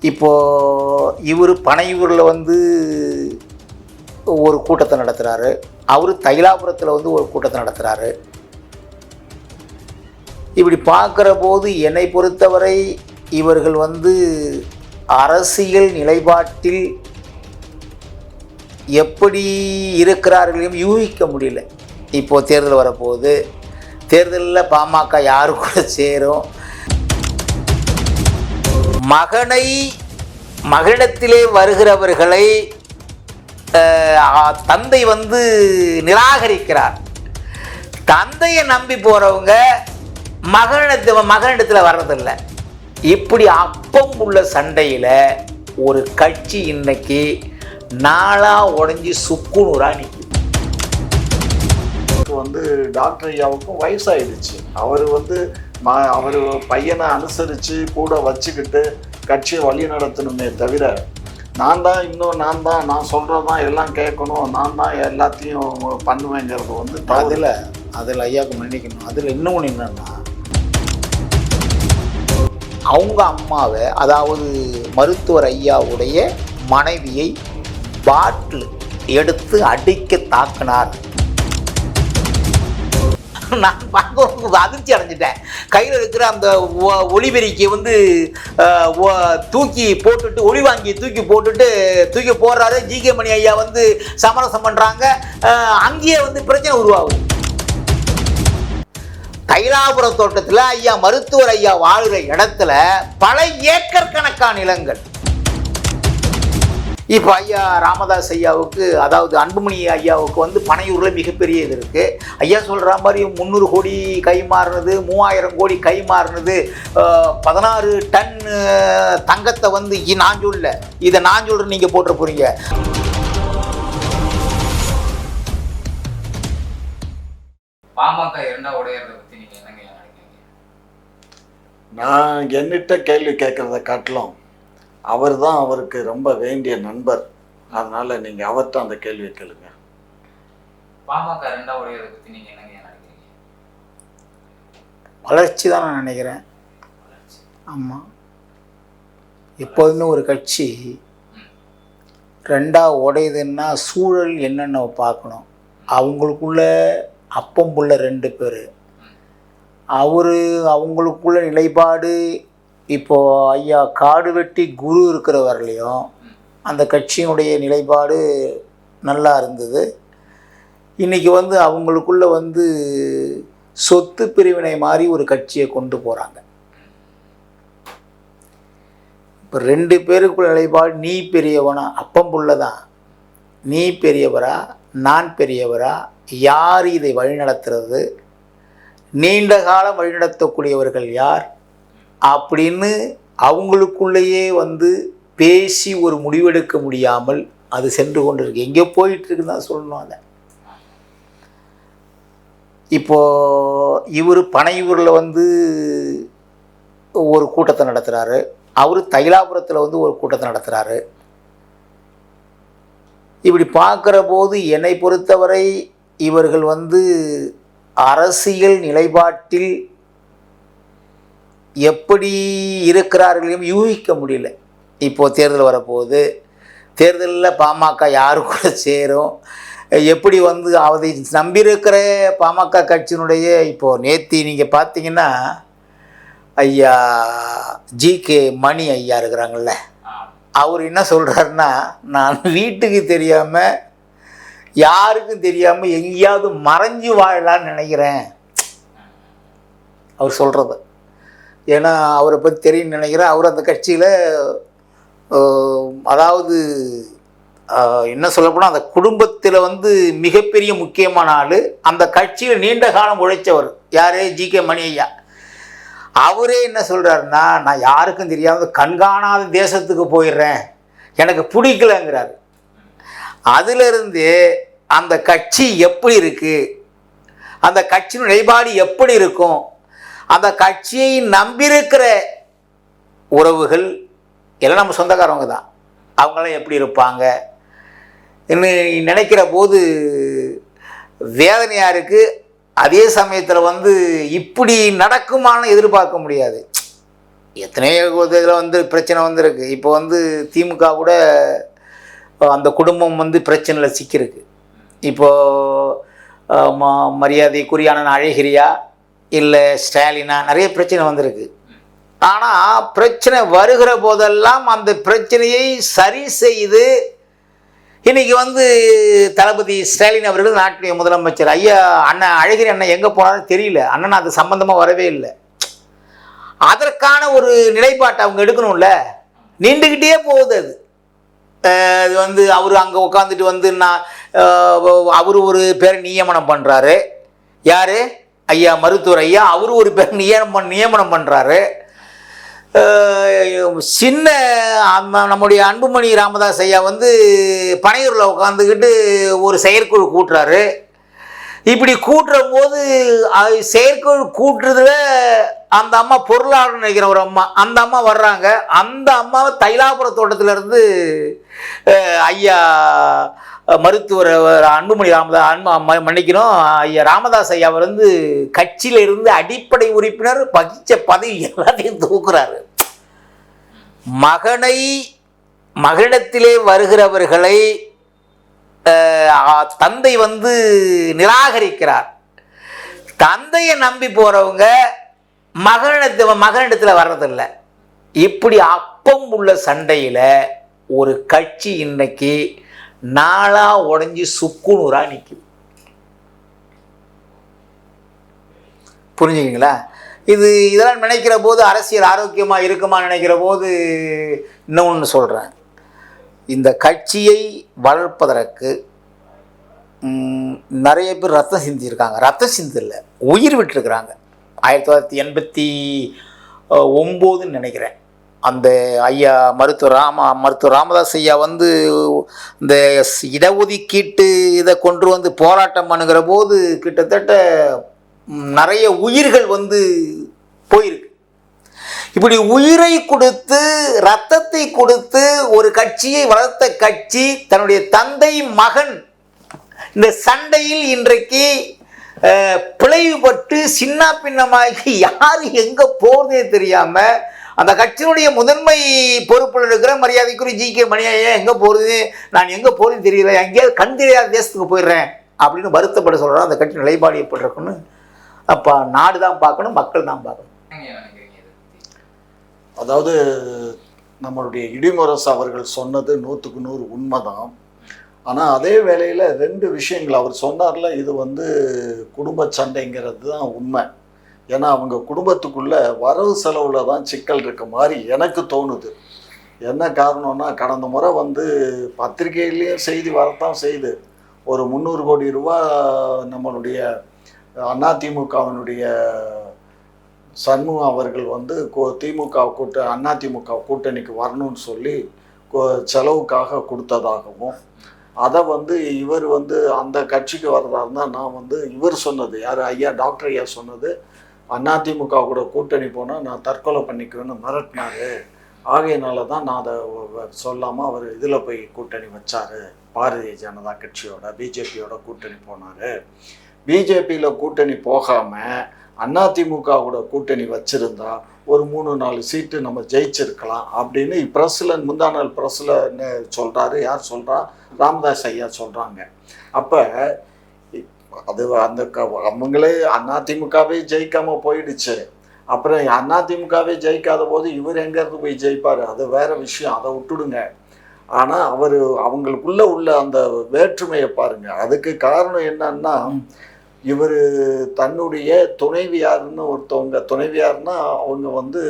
இப்போது இவர் பனையூரில் வந்து ஒரு கூட்டத்தை நடத்துகிறாரு, அவர் தைலாபுரத்தில் வந்து ஒரு கூட்டத்தை நடத்துகிறாரு. இப்படி பார்க்குற போது என்னை பொறுத்தவரை இவர்கள் வந்து அரசியல் நிலைப்பாட்டில் எப்படி இருக்கிறார்களையும் யூகிக்க முடியல. இப்போது தேர்தல் வரப்போகுது, தேர்தலில் பாமக யாரு கூட சேரும், மகனிடத்திலே வருகிறவர்களை தந்தை வந்து நிராகரிக்கிறார். தந்தையை நம்பி போகிறவங்க மகனிடத்தில் வர்றதில்லை. இப்படி அப்பம் உள்ள சண்டையில் ஒரு கட்சி இன்னைக்கு நாளாக உடஞ்சி சுக்குநூறாக நிற்கும். வந்து டாக்டர் ஐயாவுக்கும் வயசாயிடுச்சு. அவர் வந்து அவர் பையனை அனுசரித்து கூட வச்சுக்கிட்டு கட்சியை வழி நடத்தணுமே தவிர நான் சொல்கிறதான் எல்லாம் கேட்கணும், நான் தான் எல்லாத்தையும் பண்ணுவேங்கிறது வந்து அதில் ஐயாவுக்கு மன்னிக்கணும். அதில் இன்னொன்று என்னன்னா, அவங்க அம்மாவை, அதாவது மருத்துவர் ஐயாவுடைய மனைவியை பாட்டில் எடுத்து அடிக்க தாக்கினார். நான் பார்க்க அதிர்ச்சி அடைஞ்சிட்டேன். கையில் இருக்கிற அந்த ஒளிபெருக்கியை வந்து தூக்கி போட்டுட்டு, ஒளி வாங்கி தூக்கி போடுறாரு. ஜிகே மணி ஐயா வந்து சமரசம் பண்ணுறாங்க. அங்கேயே வந்து பிரச்சனை உருவாகுது. தைலாபுர தோட்டத்தில் ஐயா மருத்துவர் ஐயா வாழ்கிற இடத்துல பல ஏக்கர் கணக்கான நிலங்கள். இப்போ ஐயா ராமதாஸ் ஐயாவுக்கு, அதாவது அன்புமணி ஐயாவுக்கு வந்து பனையூரில் மிகப்பெரிய இது இருக்குது. ஐயா சொல்கிற மாதிரி 300 கோடி கை மாறினது, 3000 கோடி கை மாறினது, 16 டன் தங்கத்தை வந்து நான் சொல்ல, இதை நான் சொல்கிறேன், நீங்கள் போட்டுற போகிறீங்க. பாமக இரண்டா உடையறதை பற்றி நீங்கள் என்னங்க நினைக்கிறீங்க? நான் என்னிட்ட கேள்வி கேட்குறத காட்டிலும் அவர் தான் அவருக்கு ரொம்ப வேண்டிய நண்பர். அதனால நீங்கள் அவர்கிட்ட அந்த கேள்வியை கேளுங்க. பாமக இரண்டா உடையறதை பற்றி நீங்கள் என்னங்க நினைக்கிறீங்க? வளர்ச்சி தான் நான் நினைக்கிறேன். ஆமாம், எப்போதுமே ஒரு கட்சி ரெண்டாக உடையுதுன்னா சூழல் என்னென்ன பார்க்கணும். அவங்களுக்குள்ள அப்பம் புள்ள 2 பேர், அவங்களுக்குள்ள நிலைப்பாடு. இப்போது ஐயா காடு வெட்டி குரு இருக்கிற வரலையும் அந்த கட்சியினுடைய நிலைப்பாடு நல்லா இருந்தது. இன்றைக்கி வந்து அவங்களுக்குள்ள வந்து சொத்து பிரிவினை மாதிரி ஒரு கட்சியை கொண்டு போகிறாங்க. இப்போ 2 பேருக்குள்ள நிலைப்பாடு, நீ பெரியவனா, அப்பம் புள்ள தான், நீ பெரியவரா நான் பெரியவரா, யார் இதை வழிநடத்துறது, நீண்ட காலம் வழிநடத்தக்கூடியவர்கள் யார் அப்படின்னு அவங்களுக்குள்ளேயே வந்து பேசி ஒரு முடிவெடுக்க முடியாமல் அது சென்று கொண்டு இருக்கு. எங்கே போயிட்டுருக்குன்னு தான் சொல்லணும். அதை இப்போது இவர் பனையூரில் வந்து ஒரு கூட்டத்தை நடத்துகிறாரு, அவர் தைலாபுரத்தில் வந்து ஒரு கூட்டத்தை நடத்துகிறாரு. இப்படி பார்க்குற போது என்னை பொறுத்தவரை இவர்கள் வந்து அரசியல் நிலைப்பாட்டில் எப்படி இருக்கிறார்களையும் யூகிக்க முடியல. இப்போது தேர்தல் வரப்போகுது, தேர்தலில் பாமக யாரு கூட சேரும், எப்படி வந்து அதை நம்பியிருக்கிற பாமக கட்சியினுடைய, இப்போது நேற்று நீங்கள் பார்த்தீங்கன்னா ஐயா ஜிகே மணி ஐயா இருக்கிறாங்கள்ல, அவர் என்ன சொல்கிறாருன்னா, நான் வீட்டுக்கு தெரியாமல் யாருக்கும் தெரியாமல் எங்கேயாவது மறைஞ்சு வாழலான்னு நினைக்கிறேன் அவர் சொல்கிறது. ஏன்னா அவரை பற்றி தெரியும்னு நினைக்கிறேன். அவர் அந்த கட்சியில், அதாவது என்ன சொல்லப்போனால் அந்த குடும்பத்தில் வந்து மிகப்பெரிய முக்கியமான ஆள், அந்த கட்சியில் நீண்ட காலம் உழைச்சவர். யார்? ஜிகே மணி ஐயா. அவரே என்ன சொல்கிறாருன்னா, நான் யாருக்கும் தெரியாமல் கண்காணாத தேசத்துக்கு போயிடுறேன், எனக்கு பிடிக்கலங்கிறார். அதிலிருந்து அந்த கட்சி எப்படி இருக்குது, அந்த கட்சியின் நிலைப்பாடு எப்படி இருக்கும், அந்த கட்சியை நம்பியிருக்கிற உறவுகள் எல்லாம் நம்ம சொந்தக்காரவங்க தான், அவங்களாம் எப்படி இருப்பாங்க நினைக்கிற போது வேதனையாக இருக்குது. அதே சமயத்தில் வந்து இப்படி நடக்குமான்னு எதிர்பார்க்க முடியாது. எத்தனையோ இதில் வந்து பிரச்சனை வந்திருக்கு. இப்போ வந்து திமுக கூட அந்த குடும்பம் வந்து பிரச்சனையில் சிக்கியிருக்கு. இப்போது மரியாதைக்குரிய அண்ணன் அழகிரியா இல்லை ஸ்டாலினா நிறைய பிரச்சனை வந்திருக்கு. ஆனால் பிரச்சனை வருகிற போதெல்லாம் அந்த பிரச்சனையை சரி செய்து இன்றைக்கி வந்து தளபதி ஸ்டாலின் அவர்கள் நாட்டுடைய முதலமைச்சர். ஐயா அண்ணன் அழகிரி அண்ணன் எங்கே போனாலும் தெரியல. அண்ணன் அது சம்பந்தமாக வரவே இல்லை. அதற்கான ஒரு நிலைப்பாட்டை அவங்க எடுக்கணும்ல. நீண்டுக்கிட்டே போகுது அது. அது வந்து அவர் அங்கே உட்காந்துட்டு வந்து நான் அவர் ஒரு பேரை நியமனம் பண்ணுறாரு. யார்? ஐயா மருத்துவர் ஐயா. அவர் ஒரு பேர் நியமனம் பண்ணுறாரு. சின்ன நம்முடைய அன்புமணி ராமதாஸ் ஐயா வந்து பனையூரில் உட்காந்துக்கிட்டு ஒரு செயற்குழு கூட்டுறாரு. இப்படி கூட்டுற போது செயற்குழு கூட்டுறதுல அந்த அம்மா பொருளாளர் நினைக்கிற ஒரு அம்மா, அந்த அம்மா வர்றாங்க. அந்த அம்மாவை தைலாபுர தோட்டத்திலேருந்து ஐயா மருத்துவர் அன்புமணி மன்னிக்கணும் ஐயா ராமதாஸ் ஐயா வந்து கட்சியில் இருந்து அடிப்படை உறுப்பினர் வகிச்ச பதவி எல்லாத்தையும் தூக்குறாரு. மகனிடத்திலே வருகிறவர்களை தந்தை வந்து நிராகரிக்கிறார். தந்தையை நம்பி போறவங்க மகனிடத்தில் வர்றதில்லை. இப்படி அப்பம் உள்ள சண்டையில் ஒரு கட்சி இன்னைக்கு நாளா உடஞ்சி சுக்குநூறா நிற்கும். புரிஞ்சுக்கிங்களா? இதெல்லாம் நினைக்கிற போது அரசியல் ஆரோக்கியமாக இருக்குமா நினைக்கிற போது இன்னொன்று சொல்கிறேன். இந்த கட்சியை வளர்ப்பதற்கு நிறைய பேர் ரத்தம் சிந்திருக்காங்க. ரத்தம் சிந்தில்லை, உயிர் விட்டுருக்குறாங்க. 1989 நினைக்கிறேன். அந்த ஐயா மருத்துவர் ராமதாஸ் ஐயா வந்து இந்த இடஒதுக்கீட்டு இதை கொண்டு வந்து போராட்டம் பண்ணுகிற போது கிட்டத்தட்ட நிறைய உயிர்கள் வந்து போயிருக்கு. இப்படி உயிரை கொடுத்து ரத்தத்தை கொடுத்து ஒரு கட்சியை வளர்த்த கட்சி தன்னுடைய தந்தை மகன் இந்த சண்டையில் இன்றைக்கு பிளவுபட்டு சின்ன பின்னமாகி யார் எங்கே போகிறதே தெரியாமல் அந்த கட்சியினுடைய முதன்மை பொறுப்பில் இருக்கிற மரியாதைக்குரிய ஜி.கே. மணி ஐயா எங்கே போகிறது, நான் எங்கே போகிறது தெரியல, எங்கேயாவது கண் தெரியாத தேசத்துக்கு போயிடுறேன் அப்படின்னு வருத்தப்பட சொல்கிறோம். அந்த கட்சி நிலைப்பாடு எப்படி இருக்குன்னு அப்போ நாடு தான் பார்க்கணும், மக்கள் தான் பார்க்கணும். அதாவது நம்மளுடைய இடிமுரசு அவர்கள் சொன்னது 100க்கு 100 உண்மைதான். ஆனால் அதே வேளையில் 2 விஷயங்கள் அவர் சொன்னார்ல, இது வந்து குடும்ப சண்டைங்கிறது தான் உண்மை. ஏன்னா அவங்க குடும்பத்துக்குள்ள வரவு செலவில் தான் சிக்கல் இருக்க மாதிரி எனக்கு தோணுது. என்ன காரணம்னா, கடந்த முறை வந்து பத்திரிகையிலேயும் செய்தி வரத்தான் செய்து ஒரு 300 கோடி ரூபா நம்மளுடைய அதிமுகவினுடைய சண்முகம் அவர்கள் வந்து அதிமுக கூட்டணிக்கு வரணும்னு சொல்லி செலவுக்காக கொடுத்ததாகவும், அதை வந்து இவர் வந்து அந்த கட்சிக்கு வர்றதாருந்தா நான் வந்து இவர் சொன்னது யார் ஐயா டாக்டர் ஐயா சொன்னது, அதிமுக கூட கூட்டணி போனால் நான் தற்கொலை பண்ணிக்குவேன்னு மிரட்டினாரு. ஆகையினால தான் நான் அதை சொல்லாமல் அவர் இதில் போய் கூட்டணி வச்சார், பாரதிய ஜனதா கட்சியோட பிஜேபியோட கூட்டணி போனார். பிஜேபியில் கூட்டணி போகாமல் அதிமுக கூட கூட்டணி வச்சுருந்தா ஒரு 3-4 சீட்டு நம்ம ஜெயிச்சிருக்கலாம் அப்படின்னு ப்ரெஸ்ஸில் முந்தா நாள் ப்ரெஸ்ஸில் சொல்கிறாரு. யார் சொல்கிறா? ராமதாஸ் ஐயா சொல்கிறாங்க. அப்போ அது அந்த அவங்களே அதிமுகவே ஜெயிக்காமல் போயிடுச்சு. அப்புறம் அதிமுகவே ஜெயிக்காத போது இவர் எங்கேருந்து போய் ஜெயிப்பார்? அது வேறு விஷயம், அதை விட்டுடுங்க. ஆனால் அவங்களுக்குள்ள உள்ள அந்த வேற்றுமையை பாருங்கள். அதுக்கு காரணம் என்னன்னா, இவர் தன்னுடைய துணைவியார்னு ஒருத்தவங்க, துணைவியார்னா அவங்க வந்து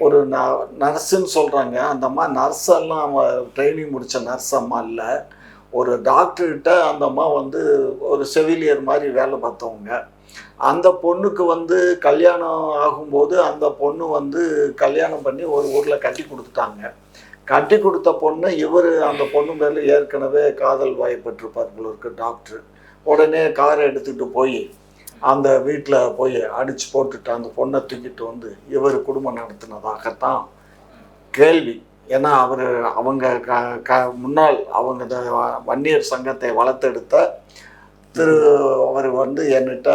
ஒரு நர்ஸுன்னு சொல்கிறாங்க. அந்த அம்மா நர்ஸெல்லாம் ட்ரைனிங் முடித்த நர்ஸ் அம்மா இல்லை, ஒரு டாக்டர்கிட்ட அந்த அம்மா வந்து ஒரு செவிலியர் மாதிரி வேலை பார்த்தவங்க. அந்த பொண்ணுக்கு வந்து கல்யாணம் ஆகும்போது அந்த பொண்ணு வந்து கல்யாணம் பண்ணி ஒரு ஊரில் கட்டி கொடுத்துட்டாங்க. கட்டி கொடுத்த பொண்ணு இவர் அந்த பொண்ணு மேலே ஏற்கனவே காதல் வாய்ப்பட்டிருப்பார் இருக்கு டாக்டர். உடனே காரை எடுத்துகிட்டு போய் அந்த வீட்டில் போய் அடித்து போட்டுட்டு அந்த பொண்ணை தூக்கிட்டு வந்து இவர் குடும்பம் நடத்தினதாகத்தான் கேள்வி. ஏன்னா அவங்க முன்னாள் அவங்க வன்னியர் சங்கத்தை வளர்த்தெடுத்த அவர் வந்து என்கிட்ட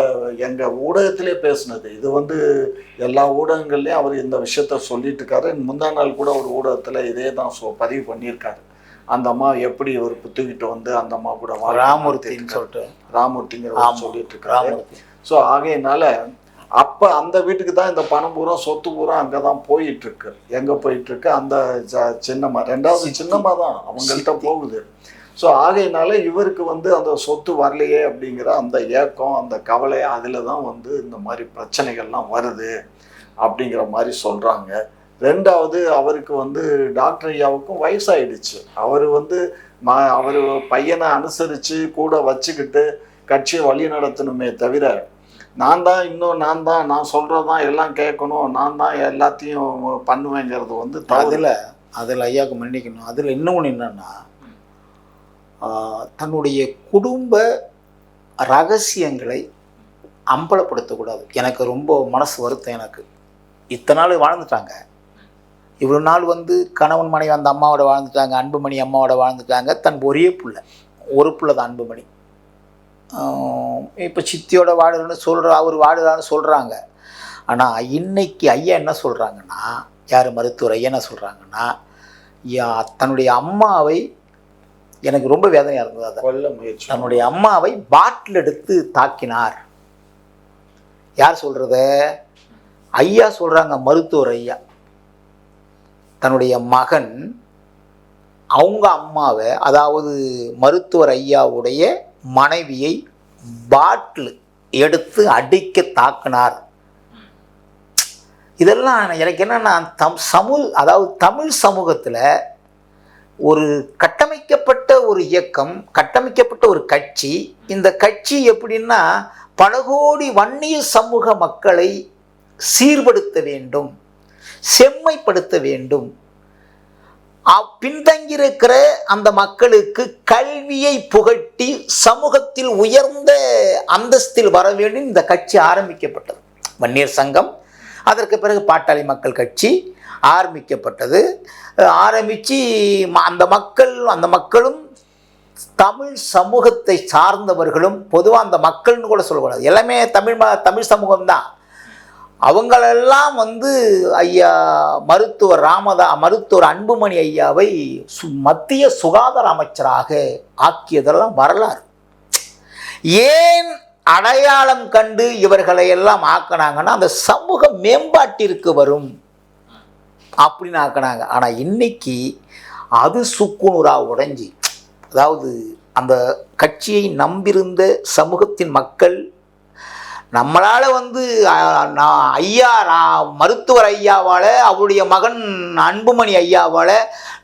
எங்கள் ஊடகத்திலே பேசினது. இது வந்து எல்லா ஊடகங்கள்லேயும் அவர் இந்த விஷயத்த சொல்லிட்டு இருக்காரு. முந்தா நாள் கூட ஒரு ஊடகத்தில் இதே தான் பதிவு பண்ணியிருக்காரு. அந்த அம்மா எப்படி ஒரு புத்துக்கிட்டு வந்து அந்த அம்மா கூட ராமூர்த்தின்னு சொல்லிட்டு ராமூர்த்திங்கிற சொல்லிட்டு இருக்காரு. ஸோ ஆகையினால அப்போ அந்த வீட்டுக்கு தான் இந்த பணம் பூரா சொத்து பூரா அங்கே தான் போயிட்டுருக்கு. எங்கே போயிட்டுருக்கு? அந்த சின்னம்மா, ரெண்டாவது சின்னம்மா தான் அவங்கள்ட்ட போகுது. ஸோ ஆகையினால இவருக்கு வந்து அந்த சொத்து வரலையே அப்படிங்கிற அந்த ஏக்கம், அந்த கவலை, அதில் தான் வந்து இந்த மாதிரி பிரச்சனைகள்லாம் வருது அப்படிங்கிற மாதிரி சொல்கிறாங்க. ரெண்டாவது அவருக்கு வந்து டாக்டர் ஐயாவுக்கும் வயசாயிடுச்சு. அவர் வந்து அவர் பையனை அனுசரித்து கூட வச்சுக்கிட்டு கட்சியை வழி நடத்தணுமே தவிர நான் சொல்கிறதான் எல்லாம் கேட்கணும், நான் தான் எல்லாத்தையும் பண்ணுவேங்கிறது வந்து அதில் ஐயாவுக்கு மன்னிக்கணும். அதில் இன்னொன்று என்னன்னா, தன்னுடைய குடும்ப ரகசியங்களை அம்பலப்படுத்தக்கூடாது. எனக்கு ரொம்ப மனசு வருத்தம். எனக்கு இத்தனை நாள் வாழ்ந்துட்டாங்க, இவ்வளோ நாள் வந்து கணவன் மனைவி அந்த அம்மாவோட வாழ்ந்துட்டாங்க, அன்புமணி அம்மாவோட வாழ்ந்துட்டாங்க. தன் ஒரே ஒரு பிள்ளை தான் அன்புமணி. இப்போ சித்தியோட வாடுறான்னு அவர் வாடுறான்னு சொல்கிறாங்க. ஆனால் இன்னைக்கு ஐயா என்ன சொல்கிறாங்கன்னா, யார் மருத்துவர் ஐயா என்ன சொல்கிறாங்கன்னா, தன்னுடைய அம்மாவை, எனக்கு ரொம்ப வேதனையாக இருந்தது, அதை கொல்ல முயற்சி, தன்னுடைய அம்மாவை பாட்டில் எடுத்து தாக்கினார். யார் சொல்கிறத? ஐயா சொல்கிறாங்க, மருத்துவர் ஐயா. தன்னுடைய மகன் அவங்க அம்மாவை, அதாவது மருத்துவர் ஐயாவுடைய மனைவியை பாட்டில் எடுத்து அடிக்க தாக்கினார். இதெல்லாம் எனக்கு என்னன்னா, அதாவது தமிழ் சமூகத்தில் ஒரு கட்டமைக்கப்பட்ட ஒரு இயக்கம், கட்டமைக்கப்பட்ட ஒரு கட்சி. இந்த கட்சி எப்படின்னா, பல கோடி வன்னிய சமூக மக்களை சீர்படுத்த வேண்டும், செம்மைப்படுத்த வேண்டும், பின்தங்கியிருக்கிற அந்த மக்களுக்கு கல்வியை புகட்டி சமூகத்தில் உயர்ந்த அந்தஸ்தில் வர வேண்டும். இந்த கட்சி ஆரம்பிக்கப்பட்டது, வன்னியர் சங்கம். அதற்கு பிறகு பாட்டாளி மக்கள் கட்சி ஆரம்பிக்கப்பட்டது. ஆரம்பித்து அந்த மக்களும் தமிழ் சமூகத்தை சார்ந்தவர்களும், பொதுவாக அந்த மக்கள்னு கூட சொல்லக்கூடாது, எல்லாமே தமிழ் சமூகம்தான். அவங்களெல்லாம் வந்து ஐயா மருத்துவர் அன்புமணி ஐயாவை மத்திய சுகாதார அமைச்சராக ஆக்கியதெல்லாம் வரலாறு. ஏன் அடையாளம் கண்டு இவர்களை எல்லாம் ஆக்கினாங்கன்னா, அந்த சமூக மேம்பாட்டிற்கு வரும் அப்படின்னு ஆக்கினாங்க. ஆனால் இன்னைக்கு அது சுக்குநூறாக உடைஞ்சி, அதாவது அந்த கட்சியை நம்பியிருந்த சமூகத்தின் மக்கள், நம்மளால் வந்து மருத்துவர் ஐயாவால், அவருடைய மகன் அன்புமணி ஐயாவால்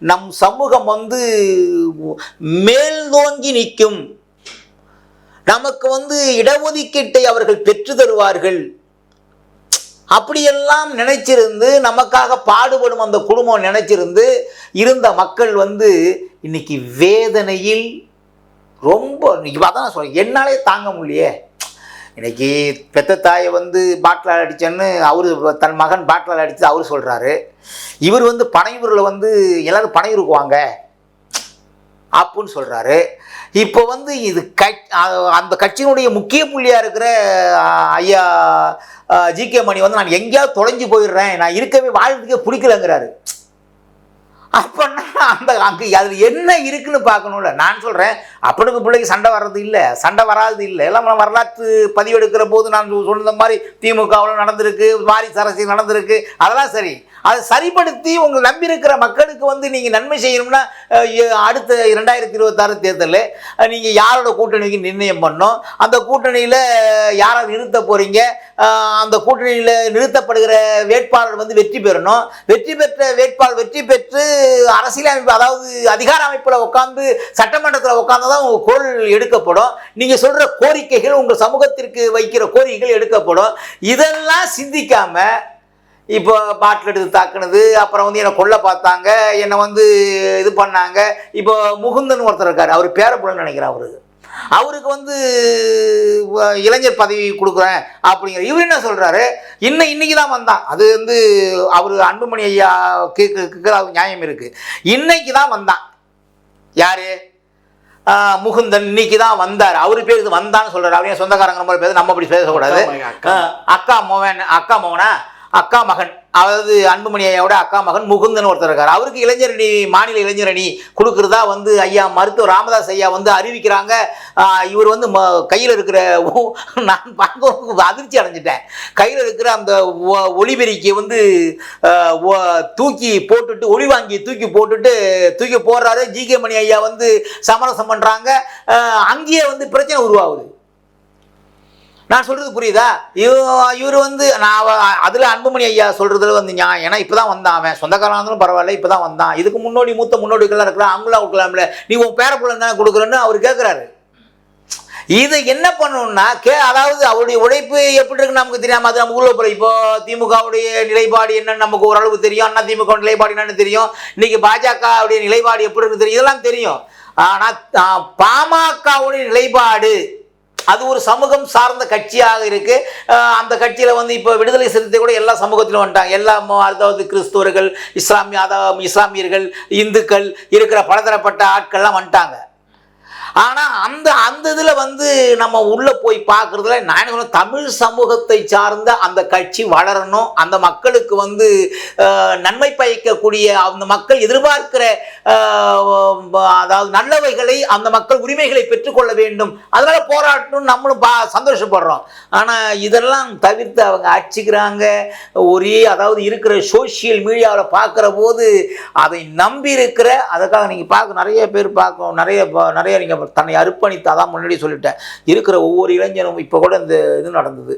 நம் சமூகம் வந்து மேல்நோங்கி நிற்கும், நமக்கு வந்து இடஒதுக்கீட்டை அவர்கள் பெற்று தருவார்கள் அப்படியெல்லாம் நினைச்சிருந்து, நமக்காக பாடுபடும் அந்த குடும்பம் நினைச்சிருந்து இருந்த மக்கள் வந்து இன்னைக்கு வேதனையில் ரொம்ப, அதான் சொல்றேன், என்னாலே தாங்க முடியலையே. இன்னைக்கு பெத்த தாயை வந்து பாட்டிலால் அடித்தேன்னு தன் மகன் பாட்டிலால் அடித்து அவர் சொல்கிறாரு. இவர் வந்து பனையூரில் வந்து எல்லோரும் பனையூருக்கு வாங்க அப்படின்னு சொல்கிறாரு. இப்போ வந்து இது அந்த கட்சியினுடைய முக்கிய புள்ளியாக இருக்கிற ஐயா ஜிகே மணி வந்து, நான் எங்கேயாவது தொலைஞ்சு போயிடுறேன், நான் இருக்கவே வாழ்றதுக்கே பிடிக்கலங்கிறாரு. அப்போன்னா அங்கே அதில் என்ன இருக்குன்னு பார்க்கணும்ல. நான் சொல்கிறேன், அப்பனுக்கு பிள்ளைக்கு சண்டை வர்றது இல்லை, சண்டை வராது இல்லை. எல்லாம் வரலாற்று பதிவெடுக்கிற போது நான் சொன்ன மாதிரி திமுகவில் நடந்திருக்கு, வாரிசு அரசியல் நடந்திருக்கு, அதெல்லாம் சரி. அதை சரிப்படுத்தி உங்கள் நம்பியிருக்கிற மக்களுக்கு வந்து நீங்கள் நன்மை செய்யணும்னா, அடுத்த 2026 தேர்தலில் நீங்கள் யாரோட கூட்டணிக்கு நிர்ணயம் பண்ணோம், அந்த கூட்டணியில் யாரை நிறுத்த போகிறீங்க, அந்த கூட்டணியில் நிறுத்தப்படுகிற வேட்பாளர் வந்து வெற்றி பெறணும், வெற்றி பெற்ற வேட்பாளர் வெற்றி பெற்று அரசியலமைப்பு, அதாவது அதிகார அமைப்பில் உட்காந்து சட்டமன்றத்தில் உட்காந்து தான் உங்கள் குரல் எடுக்கப்படும். நீங்கள் சொல்கிற கோரிக்கைகள், உங்கள் சமூகத்திற்கு வைக்கிற கோரிக்கைகள் எடுக்கப்படும். இதெல்லாம் சிந்திக்காமல் இப்போ பாட்டில் எடுத்து தாக்குனது, அப்புறம் வந்து என்னை கொல்ல பார்த்தாங்க, என்னை வந்து இது பண்ணாங்க. இப்போ முகுந்தன் ஒருத்தர் இருக்கார், அவர் பேரப்புலன்னு நினைக்கிறேன், அவருக்கு வந்து இளைஞர் பதவி கொடுக்குறேன் அப்படிங்கிற இவர் என்ன சொல்கிறாரு, இன்னைக்கு தான் வந்தான். அது வந்து அவர் அன்புமணி ஐயா கேட்க நியாயம் இருக்குது. இன்னைக்கு தான் வந்தான். யார்? முகுந்தன் இன்னைக்கு தான் வந்தார், அவரு பேர் இது வந்தான்னு சொல்றாரு. அவரையும் சொந்தக்காரங்க மாதிரி பேச, நம்ம அப்படி பேசக்கூடாது. அக்கா மகன், அதாவது அன்புமணி ஐயாவோட அக்கா மகன் முகுந்தன் ஒருத்தர் இருக்கார். அவருக்கு இளைஞரணி, மாநில இளைஞரணி கொடுக்குறதா வந்து ஐயா மருத்துவர் ராமதாஸ் ஐயா வந்து அறிவிக்கிறாங்க. இவர் வந்து கையில் இருக்கிற, நான் பார்க்க அதிர்ச்சி அடைஞ்சிட்டேன், கையில் இருக்கிற அந்த ஒளிபெருக்கியை வந்து தூக்கி போட்டுட்டு, ஒளி வாங்கி தூக்கி போடுறாரு. ஜிகே மணி ஐயா வந்து சமரசம் பண்ணுறாங்க. அங்கேயே வந்து பிரச்சனை உருவாகுது. நான் சொல்றது புரியுதா? இவர் வந்து நான் அதில் அன்புமணி ஐயா சொல்றதுல வந்து ஏன்னா இப்போதான் வந்தான், அவன் சொந்தக்காரன் இருந்தாலும் பரவாயில்ல, இப்போதான் வந்தான், இதுக்கு மூத்த முன்னோடிகள்லாம் இருக்கிறான், அவங்களாம் கொடுக்கலாம்ல, நீ உன் பேரப்புள்ள தானே கொடுக்குறேன்னு அவர் கேட்குறாரு. இதை என்ன பண்ணணும்னா அதாவது அவருடைய உழைப்பு எப்படி இருக்குன்னு நமக்கு தெரியாம, அது நம்ம உள்ள போகிற. இப்போ திமுகவுடைய நிலைப்பாடு என்னன்னு நமக்கு ஓரளவு தெரியும், அண்ணா திமுக நிலைப்பாடு என்னன்னு தெரியும், இன்னைக்கு பாஜகவுடைய நிலைப்பாடு எப்படி இருக்குன்னு தெரியும், இதெல்லாம் தெரியும். ஆனால் பாமகவுடைய நிலைப்பாடு அது ஒரு சமூகம் சார்ந்த கட்சியாக இருக்கு. அந்த கட்சியில் வந்து இப்போ விடுதலை சிறுத்தை கூட எல்லா சமூகத்திலும் வந்துட்டாங்க. எல்லா, அதாவது கிறிஸ்தவர்கள், இஸ்லாமியர்கள், இந்துக்கள் இருக்கிற பலதரப்பட்ட ஆட்கள்லாம் வந்துட்டாங்க. ஆனால் அந்த இதில் வந்து நம்ம உள்ளே போய் பார்க்குறதுல நான் என்ன சொல்ல, தமிழ் சமூகத்தை சார்ந்த அந்த கட்சி வளரணும், அந்த மக்களுக்கு வந்து நன்மை பயக்கக்கூடிய, அந்த மக்கள் எதிர்பார்க்கிற அதாவது நல்லவைகளை, அந்த மக்கள் உரிமைகளை பெற்றுக்கொள்ள வேண்டும், அதனால் போராட்டணும், நம்மளும் சந்தோஷப்படுறோம். ஆனால் இதெல்லாம் தவிர்த்து அவங்க அடிச்சுக்கிறாங்க. அதாவது இருக்கிற சோசியல் மீடியாவில் பார்க்குற போது அதை நம்பி இருக்கிற, அதுக்காக நீங்கள் பார்க்க நிறைய பேர் பார்க்கணும், நிறைய நீங்கள் தன்னை அர்ப்பணித்து, அதான் முன்னாடி சொல்லிட்டேன், இருக்கிற ஒவ்வொரு இளைஞனும். இப்போ கூட இந்த இது நடந்தது,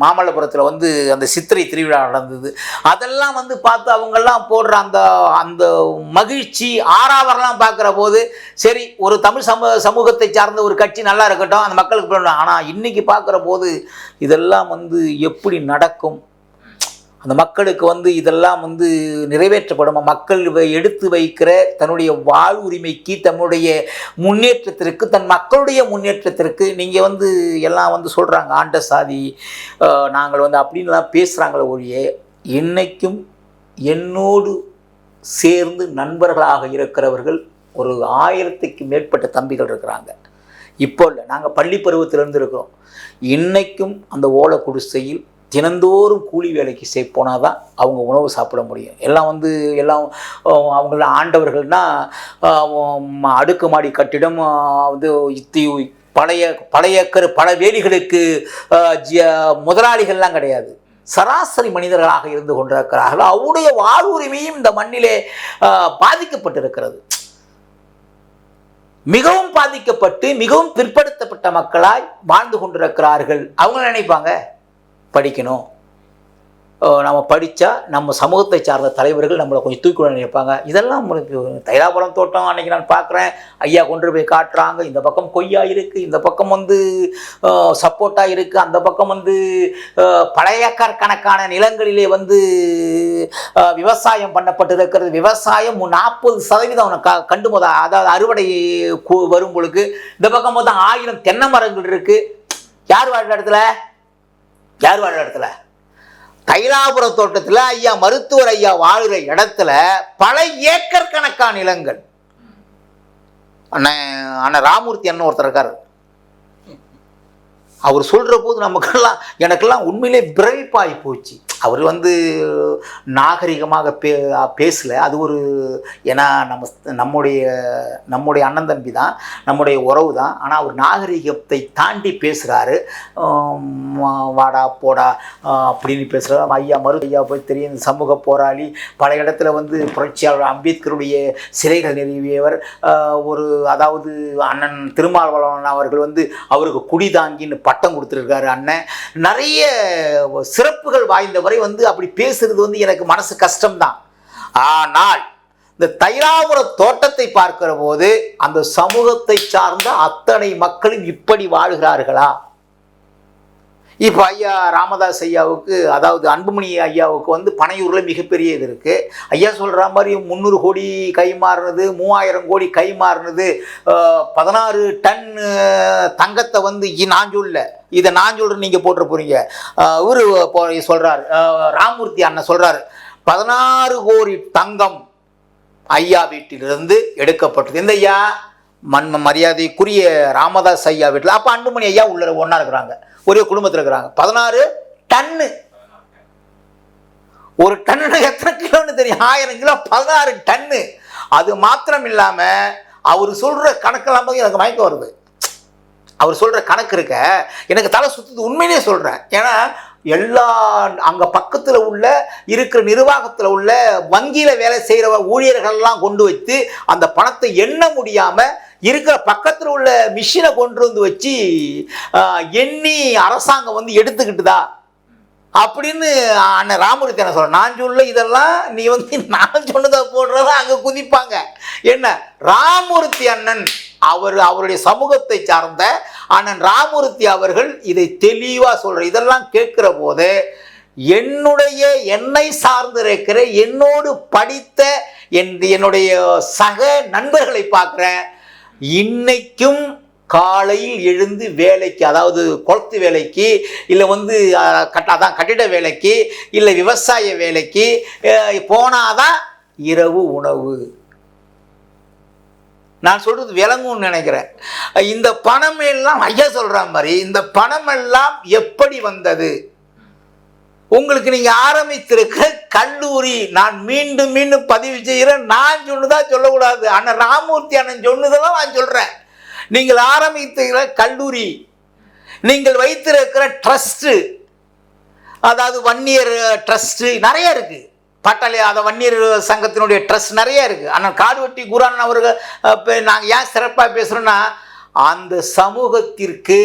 மாமல்லபுரத்தில் வந்து அந்த சித்திரை திருவிழா நடந்தது. அதெல்லாம் வந்து பார்த்து அவங்கெல்லாம் போடுற அந்த மகிழ்ச்சி ஆறாவரெல்லாம் பார்க்குற போது, சரி ஒரு தமிழ் சமூகத்தை சார்ந்த ஒரு கட்சி நல்லா இருக்கட்டும், அந்த மக்களுக்கு பண்ணணும். ஆனால் இன்னைக்கு பார்க்குற போது இதெல்லாம் வந்து எப்படி நடக்கும், அந்த மக்களுக்கு வந்து இதெல்லாம் வந்து நிறைவேற்றப்படும். மக்கள் எடுத்து வைக்கிற தன்னுடைய வாழ்வுரிமைக்கு, தன்னுடைய முன்னேற்றத்திற்கு, தன் மக்களுடைய முன்னேற்றத்திற்கு, நீங்கள் வந்து எல்லாம் வந்து சொல்கிறாங்க ஆண்ட சாதி நாங்கள் வந்து அப்படின்லாம் பேசுகிறாங்களே ஒழிய, இன்னைக்கும் என்னோடு சேர்ந்து நண்பர்களாக இருக்கிறவர்கள் ஒரு 1000க்கு மேற்பட்ட தம்பிகள் இருக்கிறாங்க. இப்போ இல்லை, நாங்கள் பள்ளி பருவத்திலேருந்து இருக்கிறோம். இன்றைக்கும் அந்த ஓலை குடிசையில் தினந்தோறும் கூலி வேலைக்கு போனால் தான் அவங்க உணவு சாப்பிட முடியும். எல்லாம் அவங்கள ஆண்டவர்கள்னால் அடுக்குமாடி கட்டிடம் வந்து பல வேலிகளுக்கு முதலாளிகள்லாம் கிடையாது, சராசரி மனிதர்களாக இருந்து கொண்டிருக்கிறார்கள். அவருடைய வாழ்வுரிமையும் இந்த மண்ணிலே பாதிக்கப்பட்டிருக்கிறது. மிகவும் பாதிக்கப்பட்டு மிகவும் பிற்படுத்தப்பட்ட மக்களாய் வாழ்ந்து கொண்டிருக்கிறார்கள். அவங்க நினைப்பாங்க படிக்கணும், நம்ம படித்தா நம்ம சமூகத்தை சார்ந்த தலைவர்கள் நம்மளை கொஞ்சம் தூக்கிவிட நினைப்பாங்க. இதெல்லாம் தைலாபுரம் தோட்டம் அன்றைக்கி நான் பார்க்குறேன், ஐயா கொண்டு போய் காட்டுறாங்க. இந்த பக்கம் கொய்யா இருக்குது, இந்த பக்கம் வந்து சப்போட்டா இருக்குது, அந்த பக்கம் வந்து பல ஏக்கர் கணக்கான நிலங்களிலே வந்து விவசாயம் பண்ணப்பட்டிருக்கிறது. விவசாயம் 40% கண்டு அதாவது அறுவடை வரும் பொழுது இந்த பக்கம் மொத்தம் 1000 தென்னை மரங்கள் இருக்குது. யார் வாழ்கிற இடத்துல தைலாபுர தோட்டத்தில் ஐயா மருத்துவர் ஐயா வாழ்கிற இடத்துல பல ஏக்கர் கணக்கான நிலங்கள். அண்ணன் ராமூர்த்தி அண்ணன் ஒருத்தர் இருக்கார், அவர் சொல்கிற போது எனக்கெல்லாம் உண்மையிலே பிரமிப்பாகி போச்சு. அவர் வந்து நாகரிகமாக பேசலை, அது ஒரு, ஏன்னா நம்முடைய அண்ணன் தம்பி தான், நம்முடைய உறவு தான். ஆனால் அவர் நாகரிகத்தை தாண்டி பேசுகிறாரு. வாடா போடா அப்படின்னு பேசுகிறார். ஐயா ஐயா போய் தெரியும், சமூக போராளி, பல இடத்துல வந்து புரட்சியாளர் அம்பேத்கருடைய சிலைகள் நிறுவியவர். அதாவது அண்ணன் திருமாவளவன் அவர்கள் வந்து அவருக்கு குடிதாங்கின்னு பட்டம் கொடுத்துருக்காரு அண்ணன். நிறைய சிறப்புகள் வாய்ந்தவர் வந்து அப்படி பேசுறது வந்து எனக்கு மனசு கஷ்டம்தான். ஆனால் இந்த தைலாபுர தோட்டத்தை பார்க்கிற போது அந்த சமூகத்தை சார்ந்த அத்தனை மக்களும் இப்படி வாழ்கிறார்களா? இப்போ ஐயா ராமதாஸ் ஐயாவுக்கு, அதாவது அன்புமணி ஐயாவுக்கு வந்து பனையூரில் மிகப்பெரிய இது இருக்குது. ஐயா சொல்கிற மாதிரி 300 கோடி கை மாறினது, 3000 கோடி கை மாறினது, 16 டன் தங்கத்தை வந்து நான் சொல்ல, இதை நான் சொல்கிறேன், நீங்கள் போட்டு போகிறீங்க. இவர் சொல்கிறார், ராமூர்த்தி அண்ணன் சொல்கிறார், 16 கோடி தங்கம் ஐயா வீட்டிலிருந்து எடுக்கப்பட்டது. எந்த ஐயா? மரியாதைக்குரிய ராமதாஸ் ஐயா வீட்டில். அப்போ அன்புமணி ஐயா உள்ள ஒன்றா இருக்கிறாங்க, ஒரே குடும்பத்தில் இருக்கிறாங்க. 16 டன்னு. ஒரு டன்னு எத்தனை கிலோன்னு தெரியும்? 1000 கிலோ, 16 டன்னு. அது மாத்திரம் இல்லாமல் அவர் சொல்கிற கணக்கெல்லாம் போது எனக்கு மயக்கம் வருது. அவர் சொல்கிற கணக்கு இருக்க எனக்கு தலை சுற்றுது, உண்மையிலே சொல்கிறேன். ஏன்னா எல்லா அங்கே பக்கத்தில் உள்ள இருக்கிற நிர்வாகத்தில் உள்ள வங்கியில் வேலை செய்கிற ஊழியர்கள்லாம் கொண்டு வைத்து அந்த பணத்தை எண்ண முடியாமல் இருக்கிற பக்கத்தில் உள்ள மிஷினை கொண்டு வந்து வச்சு எண்ணி அரசாங்கம் வந்து எடுத்துக்கிட்டுதா அப்படின்னு அண்ணன் ராமூர்த்தி என்ன சொல்ற, நான் சொல்ல இதெல்லாம் நீ வந்து நான் சொன்னதை போடுறதா அங்கே குதிப்பாங்க. என்ன ராமூர்த்தி அண்ணன் அவருடைய சமூகத்தை சார்ந்த அண்ணன் ராமூர்த்தி அவர்கள் இதை தெளிவாக சொல்ற. இதெல்லாம் கேட்கிற போது என்னை சார்ந்திருக்கிற என்னோடு படித்த என்னுடைய சக நண்பர்களை பார்க்குறேன். இன்னைக்கும் காலையில் எழுந்து வேலைக்கு, அதாவது குளத்து வேலைக்கு, இல்லை வந்து கட்டிட வேலைக்கு, இல்லை விவசாய வேலைக்கு போனாதான் இரவு உணவு. நான் சொல்றது விளங்கும்னு நினைக்கிறேன். இந்த பணம் எல்லாம் ஐயா சொல்ற மாதிரி இந்த பணம் எல்லாம் எப்படி வந்தது? உங்களுக்கு நீங்க ஆரம்பித்திருக்க கல்லூரி, நான் மீண்டும் மீண்டும் பதிவு செய்கிறேன், நான் சொன்னதா சொல்லக்கூடாது, அண்ணன் ராமூர்த்தி அண்ணன் சொன்னதெல்லாம் நான் சொல்றேன். நீங்கள் ஆரம்பித்திருக்கிற கல்லூரி, நீங்கள் வைத்திருக்கிற ட்ரஸ்ட், அதாவது வன்னியர் ட்ரஸ்ட் நிறைய இருக்கு, பட்டாளி அதை வன்னியர் சங்கத்தினுடைய ட்ரஸ்ட் நிறைய இருக்கு. ஆனால் காடுவெட்டி குரான் அவர்கள் நாங்கள் ஏன் சிறப்பாக பேசுகிறோன்னா, அந்த சமூகத்திற்கு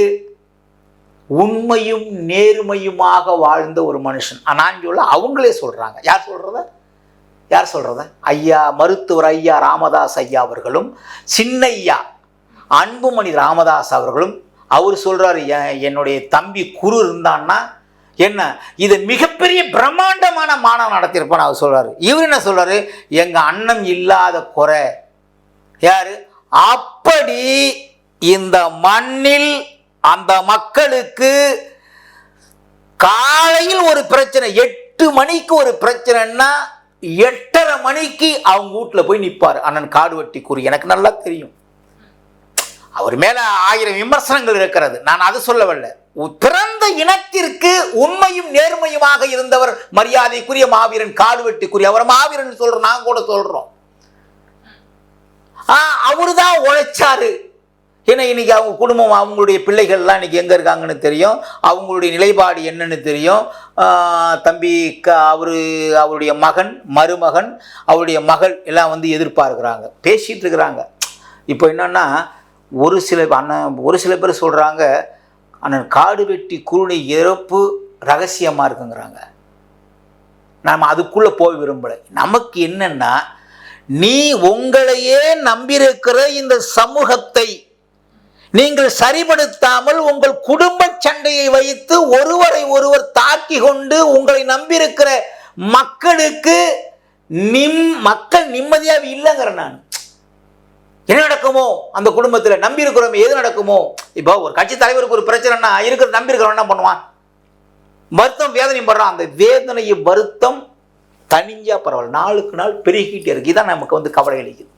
உண்மையும் நேர்மையுமாக வாழ்ந்த ஒரு மனுஷன். நான் சொல்ல அவங்களே சொல்கிறாங்க. யார் சொல்கிறத? ஐயா மருத்துவர் ஐயா ராமதாஸ் ஐயா அவர்களும் சின்னையா அன்புமணி ராமதாஸ் அவர்களும். அவர் சொல்கிறாரு, என்னுடைய தம்பி குரு இருந்தான்னா என்ன இது மிகப்பெரிய பிரம்மாண்டமான மாநாடு நடத்தியிருப்பான்னு அவர் சொல்றாரு. இவர் என்ன சொல்றாரு? எங்க அண்ணன் இல்லாத குறை யாரு? அப்படி இந்த மண்ணில் அந்த மக்களுக்கு காலையில் ஒரு பிரச்சனை, 8 மணிக்கு ஒரு பிரச்சனைன்னா 8:30 மணிக்கு அவங்க வீட்டில் போய் நிற்பார் அண்ணன் காடுவெட்டி குரு. எனக்கு நல்லா தெரியும். அவர் மேல 1000 விமர்சனங்கள் இருக்கிறது, நான் அது சொல்லவில்லை. பிறந்த இனத்திற்கு உண்மையும் நேர்மையுமாக இருந்தவர் மரியாதைக்குரிய மாவீரன் காடுவெட்டிக்குரிய. அவர் மாவீரன் சொல்றோம், நாங்க கூட சொல்றோம். அவரு தான் உழைச்சாரு. ஏன்னா இன்னைக்கு அவங்க குடும்பம், அவங்களுடைய பிள்ளைகள்லாம் இன்னைக்கு எங்க இருக்காங்கன்னு தெரியும், அவங்களுடைய நிலைப்பாடு என்னன்னு தெரியும். தம்பி அவருடைய மகன், மருமகன், அவருடைய மகள் எல்லாம் வந்து எதிர்பார்க்கிறாங்க, பேசிட்டு இருக்கிறாங்க. இப்போ என்னன்னா ஒரு சில பேர் சொல்றாங்க, அண்ணன் காடுவெட்டி குருடைய இறப்பு ரகசியமா இருக்குங்கிறாங்க. நாம் அதுக்குள்ள போய் விரும்பல. நமக்கு என்னன்னா, நீ உங்களையே நம்பியிருக்கிற இந்த சமூகத்தை நீங்கள் சரிபடுத்தாமல் உங்கள் குடும்ப சண்டையை வைத்து ஒருவரை ஒருவர் தாக்கி கொண்டு உங்களை நம்பியிருக்கிற மக்களுக்கு மக்கள் நிம்மதியாக இல்லைங்கிற. நான் என்ன நடக்குமோ அந்த குடும்பத்தில் நம்பி இருக்கிறோம், எது நடக்குமோ? இப்போ ஒரு கட்சி தலைவருக்கு ஒரு பிரச்சனைனா இருக்கிற நம்பி இருக்கிறவன் என்ன பண்ணுவான்? வருத்தம் வேதனையும் படுறான். அந்த வேதனையும் வருத்தம் தனிஞ்சா பரவாயில்ல, நாளுக்கு நாள் பெருகிட்டே இருக்கு. இதான் நமக்கு வந்து கவலை அளிக்குது.